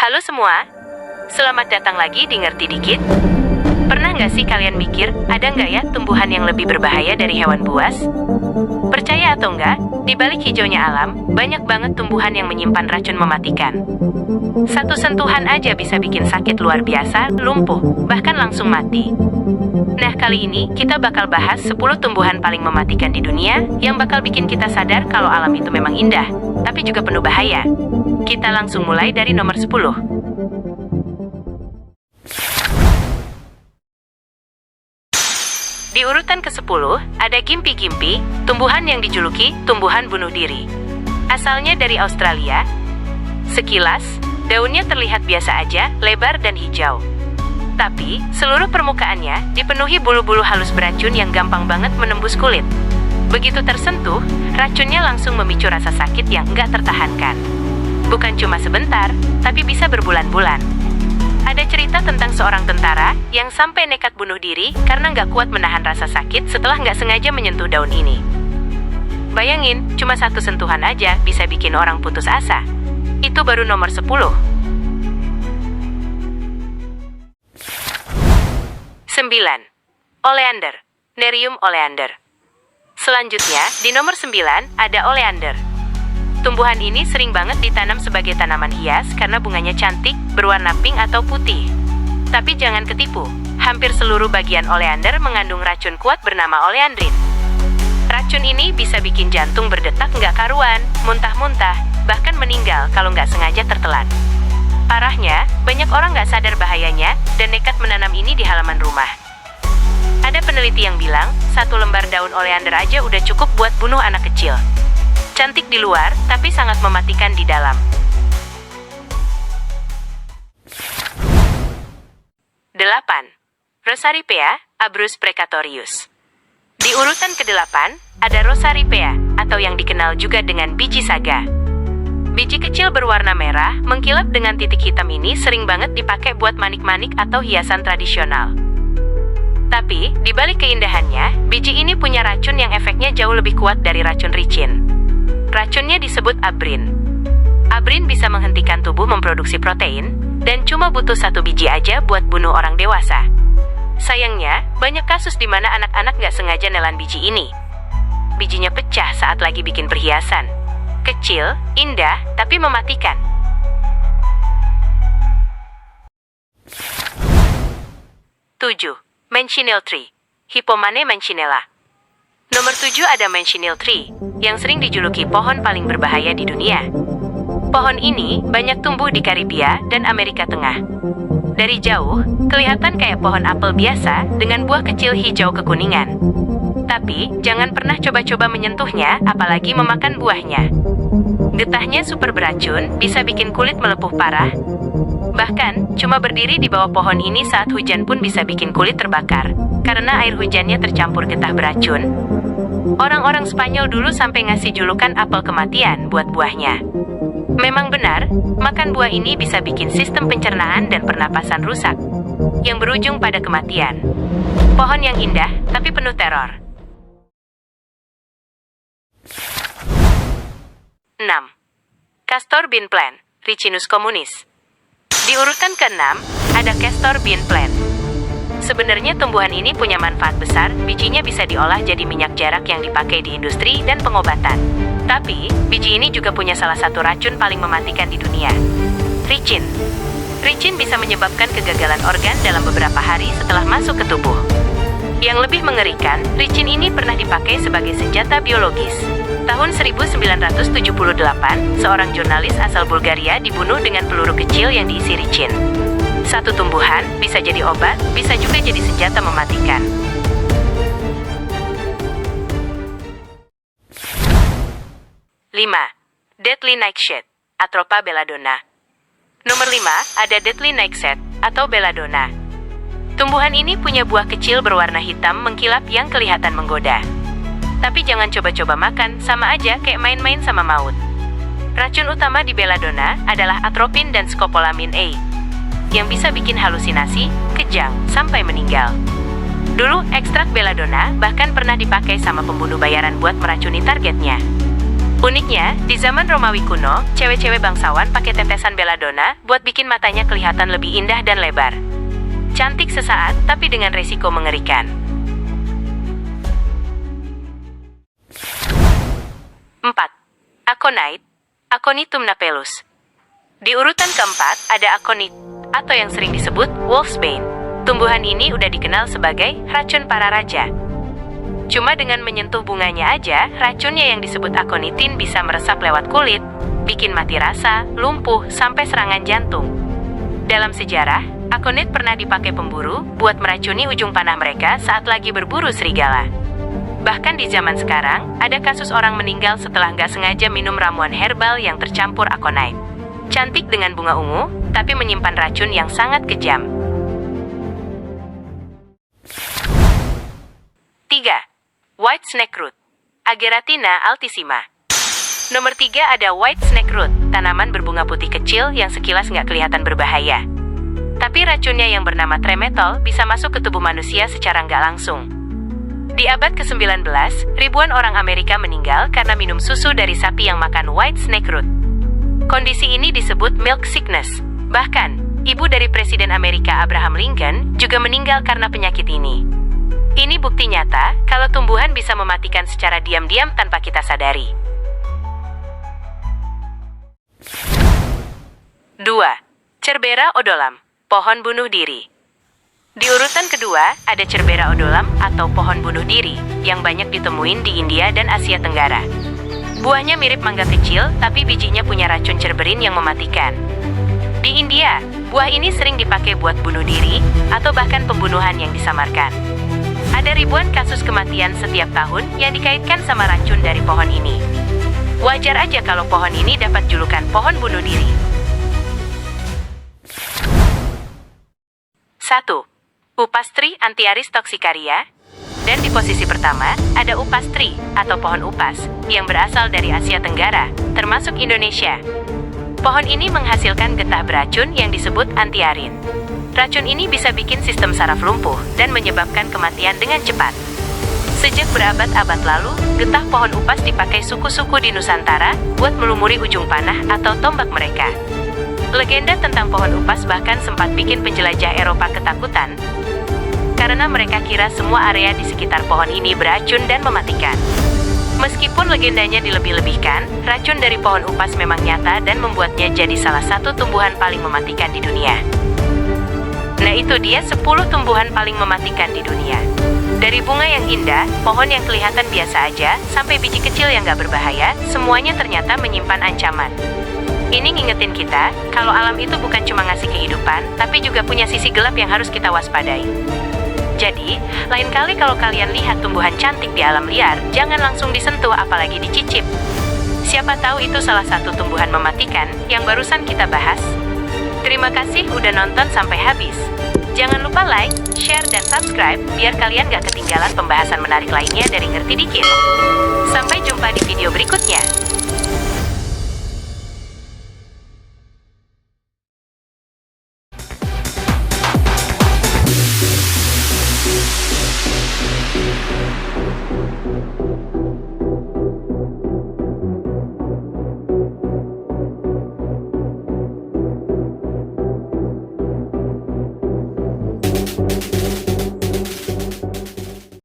Halo semua, selamat datang lagi di Ngerti Dikit. Pernah nggak sih kalian mikir, ada nggak ya tumbuhan yang lebih berbahaya dari hewan buas? Percaya atau enggak, di balik hijaunya alam, banyak banget tumbuhan yang menyimpan racun mematikan. Satu sentuhan aja bisa bikin sakit luar biasa, lumpuh, bahkan langsung mati. Nah, kali ini kita bakal bahas 10 tumbuhan paling mematikan di dunia yang bakal bikin kita sadar kalau alam itu memang indah, tapi juga penuh bahaya. Kita langsung mulai dari nomor 10. Di urutan ke-10, ada Gimpi-Gimpi, tumbuhan yang dijuluki tumbuhan bunuh diri. Asalnya dari Australia. Sekilas, daunnya terlihat biasa aja, lebar dan hijau. Tapi, seluruh permukaannya dipenuhi bulu-bulu halus beracun yang gampang banget menembus kulit. Begitu tersentuh, racunnya langsung memicu rasa sakit yang nggak tertahankan. Bukan cuma sebentar, tapi bisa berbulan-bulan. Ada cerita tentang seorang tentara yang sampai nekat bunuh diri karena nggak kuat menahan rasa sakit setelah nggak sengaja menyentuh daun ini. Bayangin, cuma satu sentuhan aja bisa bikin orang putus asa. Itu baru nomor 10. 9. Oleander, Nerium oleander. Selanjutnya, di nomor 9 ada oleander. Tumbuhan ini sering banget ditanam sebagai tanaman hias karena bunganya cantik, berwarna pink atau putih. Tapi jangan ketipu, hampir seluruh bagian oleander mengandung racun kuat bernama oleandrin. Racun ini bisa bikin jantung berdetak nggak karuan, muntah-muntah, bahkan meninggal kalau nggak sengaja tertelan. Parahnya, banyak orang nggak sadar bahayanya dan nekat menanam ini di halaman rumah. Ada peneliti yang bilang, 1 lembar daun oleander aja udah cukup buat bunuh anak kecil. Cantik di luar, tapi sangat mematikan di dalam. 8. Rosaripea, Abrus precatorius. Di urutan ke-8, ada Rosaripea, atau yang dikenal juga dengan biji saga. Biji kecil berwarna merah, mengkilap dengan titik hitam ini sering banget dipakai buat manik-manik atau hiasan tradisional. Tapi, di balik keindahannya, biji ini punya racun yang efeknya jauh lebih kuat dari racun ricin. Racunnya disebut abrin. Abrin bisa menghentikan tubuh memproduksi protein, dan cuma butuh 1 biji aja buat bunuh orang dewasa. Sayangnya, banyak kasus di mana anak-anak nggak sengaja nelan biji ini. Bijinya pecah saat lagi bikin perhiasan. Kecil, indah, tapi mematikan. 7. Manchineel tree, Hippomane manchinella. Nomor 7 ada Manchineel tree, yang sering dijuluki pohon paling berbahaya di dunia. Pohon ini banyak tumbuh di Karibia dan Amerika Tengah. Dari jauh, kelihatan kayak pohon apel biasa dengan buah kecil hijau kekuningan. Tapi, jangan pernah coba-coba menyentuhnya, apalagi memakan buahnya. Getahnya super beracun, bisa bikin kulit melepuh parah. Bahkan, cuma berdiri di bawah pohon ini saat hujan pun bisa bikin kulit terbakar, karena air hujannya tercampur getah beracun. Orang-orang Spanyol dulu sampai ngasih julukan apel kematian buat buahnya. Memang benar, makan buah ini bisa bikin sistem pencernaan dan pernapasan rusak, yang berujung pada kematian. Pohon yang indah, tapi penuh teror. 6. Castor bean plant, Ricinus communis. Di urutan ke-6, ada Castor bean plant. Sebenarnya tumbuhan ini punya manfaat besar, bijinya bisa diolah jadi minyak jarak yang dipakai di industri dan pengobatan. Tapi, biji ini juga punya salah satu racun paling mematikan di dunia. Ricin. Ricin bisa menyebabkan kegagalan organ dalam beberapa hari setelah masuk ke tubuh. Yang lebih mengerikan, ricin ini pernah dipakai sebagai senjata biologis. Tahun 1978, seorang jurnalis asal Bulgaria dibunuh dengan peluru kecil yang diisi ricin. Satu tumbuhan bisa jadi obat, bisa juga jadi senjata mematikan. 5. Deadly nightshade, Atropa belladonna. Nomor 5 ada Deadly nightshade atau belladonna. Tumbuhan ini punya buah kecil berwarna hitam mengkilap yang kelihatan menggoda. Tapi jangan coba-coba makan, sama aja kayak main-main sama maut. Racun utama di belladonna adalah atropin dan scopolamine A, yang bisa bikin halusinasi, kejang, sampai meninggal. Dulu, ekstrak belladonna bahkan pernah dipakai sama pembunuh bayaran buat meracuni targetnya. Uniknya, di zaman Romawi kuno, cewek-cewek bangsawan pakai tetesan belladonna buat bikin matanya kelihatan lebih indah dan lebar. Cantik sesaat, tapi dengan resiko mengerikan. 4. Aconite, Aconitum napellus. Di urutan keempat ada aconite, atau yang sering disebut wolfsbane. Tumbuhan ini udah dikenal sebagai racun para raja. Cuma dengan menyentuh bunganya aja, racunnya yang disebut aconitin bisa meresap lewat kulit, bikin mati rasa, lumpuh, sampai serangan jantung. Dalam sejarah, aconite pernah dipakai pemburu buat meracuni ujung panah mereka saat lagi berburu serigala. Bahkan di zaman sekarang, ada kasus orang meninggal setelah nggak sengaja minum ramuan herbal yang tercampur aconite. Cantik dengan bunga ungu, tapi menyimpan racun yang sangat kejam. 3. White snake root, Ageratina altissima. Nomor 3 ada white snake root, tanaman berbunga putih kecil yang sekilas nggak kelihatan berbahaya. Tapi racunnya yang bernama tremetol bisa masuk ke tubuh manusia secara nggak langsung. Di abad ke-19, ribuan orang Amerika meninggal karena minum susu dari sapi yang makan white snake root. Kondisi ini disebut milk sickness. Bahkan, ibu dari Presiden Amerika Abraham Lincoln juga meninggal karena penyakit ini. Ini bukti nyata kalau tumbuhan bisa mematikan secara diam-diam tanpa kita sadari. 2. Cerbera odolam, pohon bunuh diri. Di urutan kedua ada Cerbera odolam atau pohon bunuh diri yang banyak ditemuin di India dan Asia Tenggara. Buahnya mirip mangga kecil, tapi bijinya punya racun cerberin yang mematikan. Di India, buah ini sering dipakai buat bunuh diri atau bahkan pembunuhan yang disamarkan. Ada ribuan kasus kematian setiap tahun yang dikaitkan sama racun dari pohon ini. Wajar aja kalau pohon ini dapat julukan pohon bunuh diri. 1. Upastri Antiaris toxicaria. Dan di posisi pertama, ada upastri atau pohon upas yang berasal dari Asia Tenggara, termasuk Indonesia. Pohon ini menghasilkan getah beracun yang disebut antiarin. Racun ini bisa bikin sistem saraf lumpuh dan menyebabkan kematian dengan cepat. Sejak berabad-abad lalu, getah pohon upas dipakai suku-suku di Nusantara buat melumuri ujung panah atau tombak mereka. Legenda tentang pohon upas bahkan sempat bikin penjelajah Eropa ketakutan karena mereka kira semua area di sekitar pohon ini beracun dan mematikan. Meskipun legendanya dilebih-lebihkan, racun dari pohon upas memang nyata dan membuatnya jadi salah satu tumbuhan paling mematikan di dunia. Nah itu dia 10 tumbuhan paling mematikan di dunia. Dari bunga yang indah, pohon yang kelihatan biasa aja, sampai biji kecil yang gak berbahaya, semuanya ternyata menyimpan ancaman. Ini ngingetin kita, kalau alam itu bukan cuma ngasih kehidupan, tapi juga punya sisi gelap yang harus kita waspadai. Jadi, lain kali kalau kalian lihat tumbuhan cantik di alam liar, jangan langsung disentuh apalagi dicicip. Siapa tahu itu salah satu tumbuhan mematikan yang barusan kita bahas. Terima kasih udah nonton sampai habis. Jangan lupa like, share, dan subscribe biar kalian gak ketinggalan pembahasan menarik lainnya dari Ngerti Dikit. Sampai jumpa di video berikutnya.